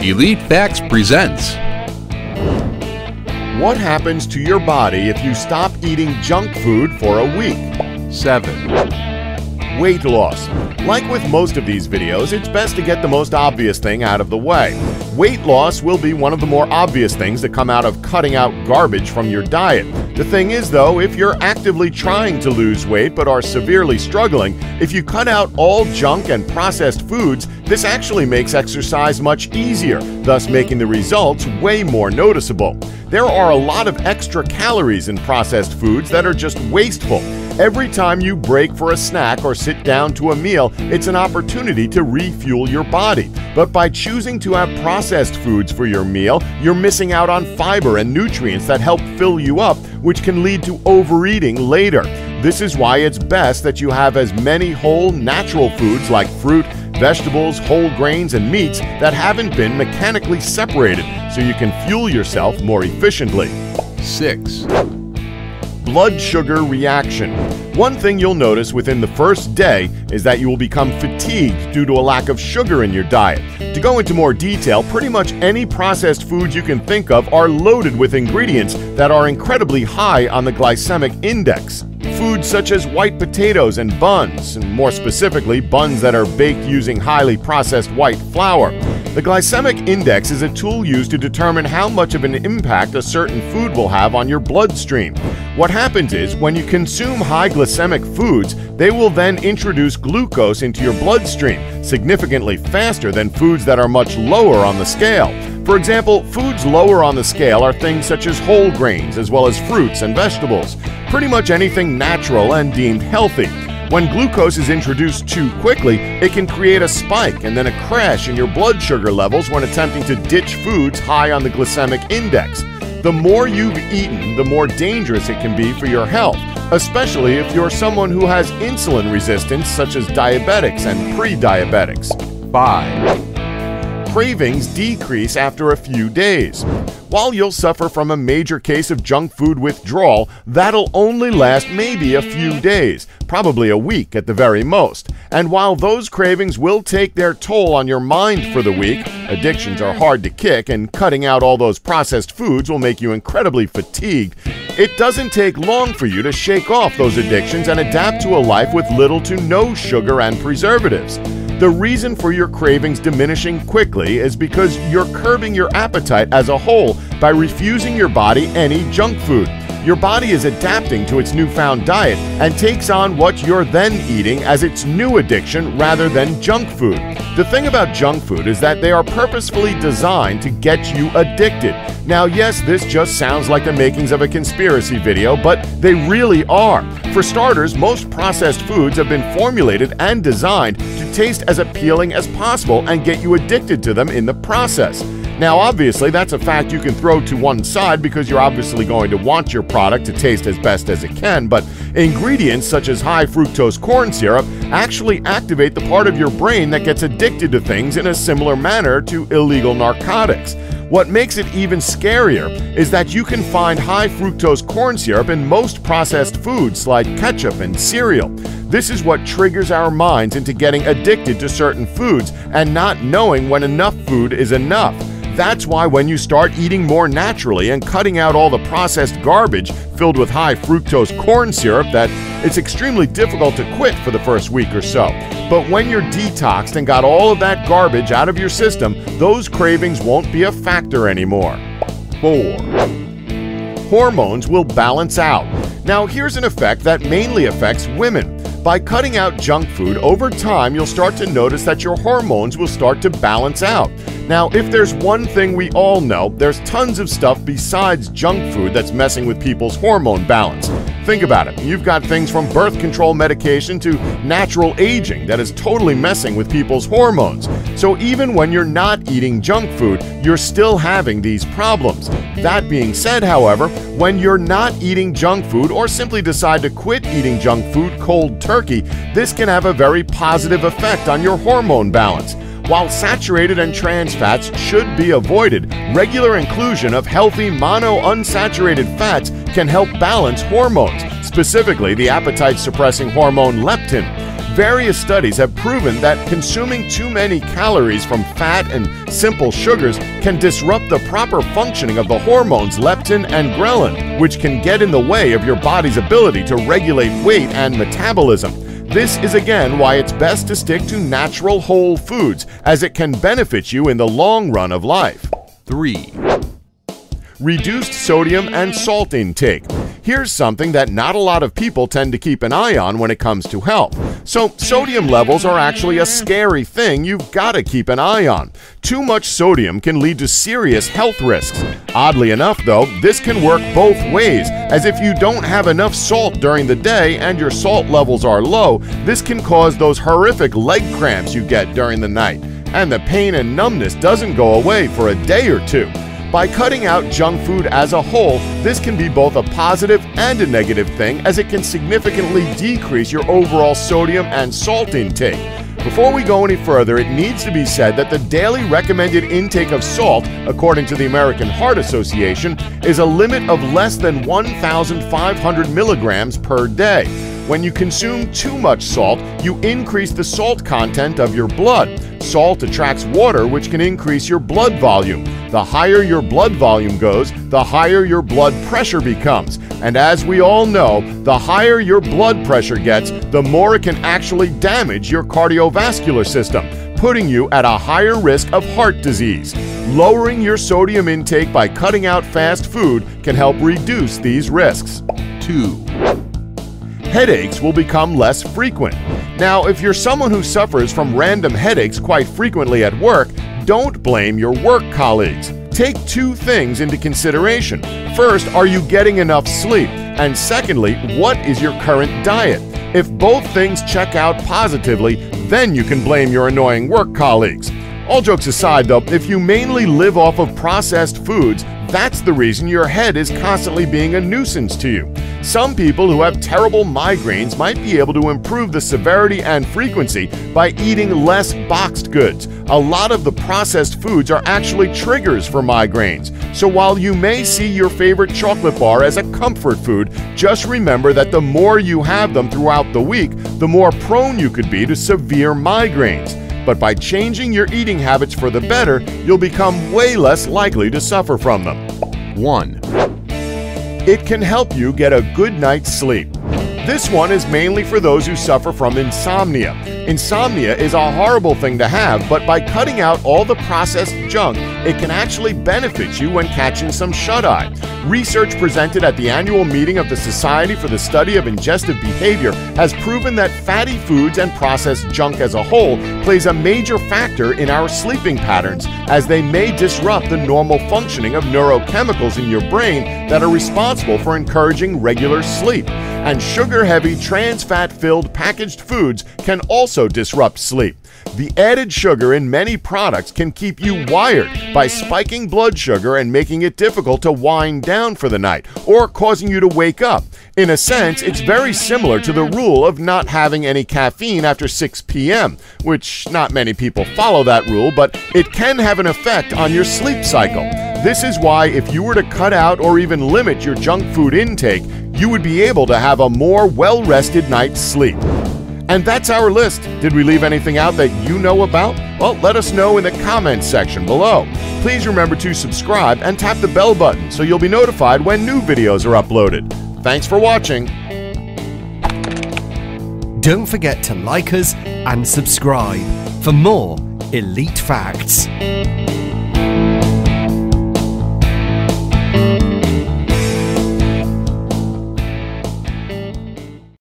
Elite Facts presents. What happens to your body if you stop eating junk food for a week? 7. Weight loss. Like with most of these videos, it's best to get the most obvious thing out of the way. Weight loss will be one of the more obvious things that come out of cutting out garbage from your diet. The thing is though, if you're actively trying to lose weight but are severely struggling, if you cut out all junk and processed foods, this actually makes exercise much easier, thus making the results way more noticeable. There are a lot of extra calories in processed foods that are just wasteful. Every time you break for a snack or sit down to a meal, it's an opportunity to refuel your body. But by choosing to have processed foods for your meal, you're missing out on fiber and nutrients that help fill you up, which can lead to overeating later. This is why it's best that you have as many whole, natural foods like fruit, vegetables, whole grains, and meats that haven't been mechanically separated, so you can fuel yourself more efficiently. 6. Blood sugar reaction. One thing you'll notice within the first day is that you will become fatigued due to a lack of sugar in your diet. To go into more detail, pretty much any processed foods you can think of are loaded with ingredients that are incredibly high on the glycemic index. Foods such as white potatoes and buns, and more specifically, buns that are baked using highly processed white flour. The glycemic index is a tool used to determine how much of an impact a certain food will have on your bloodstream. What happens is, when you consume high glycemic foods, they will then introduce glucose into your bloodstream, significantly faster than foods that are much lower on the scale. For example, foods lower on the scale are things such as whole grains, as well as fruits and vegetables. Pretty much anything natural and deemed healthy. When glucose is introduced too quickly, it can create a spike and then a crash in your blood sugar levels when attempting to ditch foods high on the glycemic index. The more you've eaten, the more dangerous it can be for your health, especially if you're someone who has insulin resistance, such as diabetics and pre-diabetics. 5. Cravings decrease after a few days. While you'll suffer from a major case of junk food withdrawal, that'll only last maybe a few days, probably a week at the very most. And while those cravings will take their toll on your mind for the week, addictions are hard to kick and cutting out all those processed foods will make you incredibly fatigued. It doesn't take long for you to shake off those addictions and adapt to a life with little to no sugar and preservatives. The reason for your cravings diminishing quickly is because you're curbing your appetite as a whole by refusing your body any junk food. Your body is adapting to its newfound diet and takes on what you're then eating as its new addiction rather than junk food. The thing about junk food is that they are purposefully designed to get you addicted. Now, yes, this just sounds like the makings of a conspiracy video, but they really are. For starters, most processed foods have been formulated and designed to taste as appealing as possible and get you addicted to them in the process. Now, obviously, that's a fact you can throw to one side because you're obviously going to want your product to taste as best as it can, but ingredients such as high fructose corn syrup actually activate the part of your brain that gets addicted to things in a similar manner to illegal narcotics. What makes it even scarier is that you can find high fructose corn syrup in most processed foods like ketchup and cereal. This is what triggers our minds into getting addicted to certain foods and not knowing when enough food is enough. That's why when you start eating more naturally and cutting out all the processed garbage filled with high fructose corn syrup, that it's extremely difficult to quit for the first week or so. But when you're detoxed and got all of that garbage out of your system, those cravings won't be a factor anymore. 4. Hormones will balance out. Now, here's an effect that mainly affects women. By cutting out junk food, over time you'll start to notice that your hormones will start to balance out. Now, if there's one thing we all know, there's tons of stuff besides junk food that's messing with people's hormone balance. Think about it. You've got things from birth control medication to natural aging that is totally messing with people's hormones. So even when you're not eating junk food, you're still having these problems. That being said, however, when you're not eating junk food or simply decide to quit eating junk food cold turkey, this can have a very positive effect on your hormone balance. While saturated and trans fats should be avoided, regular inclusion of healthy monounsaturated fats can help balance hormones, specifically the appetite-suppressing hormone leptin. Various studies have proven that consuming too many calories from fat and simple sugars can disrupt the proper functioning of the hormones leptin and ghrelin, which can get in the way of your body's ability to regulate weight and metabolism. This is again why it's best to stick to natural whole foods, as it can benefit you in the long run of life. 3. Reduced sodium and salt intake. Here's something that not a lot of people tend to keep an eye on when it comes to health. So, sodium levels are actually a scary thing you've got to keep an eye on. Too much sodium can lead to serious health risks. Oddly enough, though, this can work both ways, as if you don't have enough salt during the day and your salt levels are low, this can cause those horrific leg cramps you get during the night. And the pain and numbness doesn't go away for a day or two. By cutting out junk food as a whole, this can be both a positive and a negative thing, as it can significantly decrease your overall sodium and salt intake. Before we go any further, it needs to be said that the daily recommended intake of salt, according to the American Heart Association, is a limit of less than 1,500 milligrams per day. When you consume too much salt, you increase the salt content of your blood. Salt attracts water, which can increase your blood volume. The higher your blood volume goes, the higher your blood pressure becomes. And as we all know, the higher your blood pressure gets, the more it can actually damage your cardiovascular system, putting you at a higher risk of heart disease. Lowering your sodium intake by cutting out fast food can help reduce these risks. 2. Headaches will become less frequent. Now, if you're someone who suffers from random headaches quite frequently at work, don't blame your work colleagues. Take two things into consideration. First, are you getting enough sleep? And secondly, what is your current diet? If both things check out positively, then you can blame your annoying work colleagues. All jokes aside though, if you mainly live off of processed foods, that's the reason your head is constantly being a nuisance to you. Some people who have terrible migraines might be able to improve the severity and frequency by eating less boxed goods. A lot of the processed foods are actually triggers for migraines. So while you may see your favorite chocolate bar as a comfort food, just remember that the more you have them throughout the week, the more prone you could be to severe migraines. But by changing your eating habits for the better, you'll become way less likely to suffer from them. 1. It can help you get a good night's sleep. This one is mainly for those who suffer from insomnia. Insomnia is a horrible thing to have, but by cutting out all the processed junk, it can actually benefit you when catching some shut-eye. Research presented at the annual meeting of the Society for the Study of Ingestive Behavior has proven that fatty foods and processed junk as a whole plays a major factor in our sleeping patterns, as they may disrupt the normal functioning of neurochemicals in your brain that are responsible for encouraging regular sleep. And sugar-heavy, trans-fat-filled packaged foods can also disrupt sleep. The added sugar in many products can keep you wired by spiking blood sugar and making it difficult to wind down for the night, or causing you to wake up. In a sense, it's very similar to the rule of not having any caffeine after 6 p.m., which not many people follow that rule, but it can have an effect on your sleep cycle. This is why if you were to cut out or even limit your junk food intake, you would be able to have a more well-rested night's sleep. And that's our list. Did we leave anything out that you know about? Well, let us know in the comments section below. Please remember to subscribe and tap the bell button so you'll be notified when new videos are uploaded. Thanks for watching. Don't forget to like us and subscribe for more Elite Facts.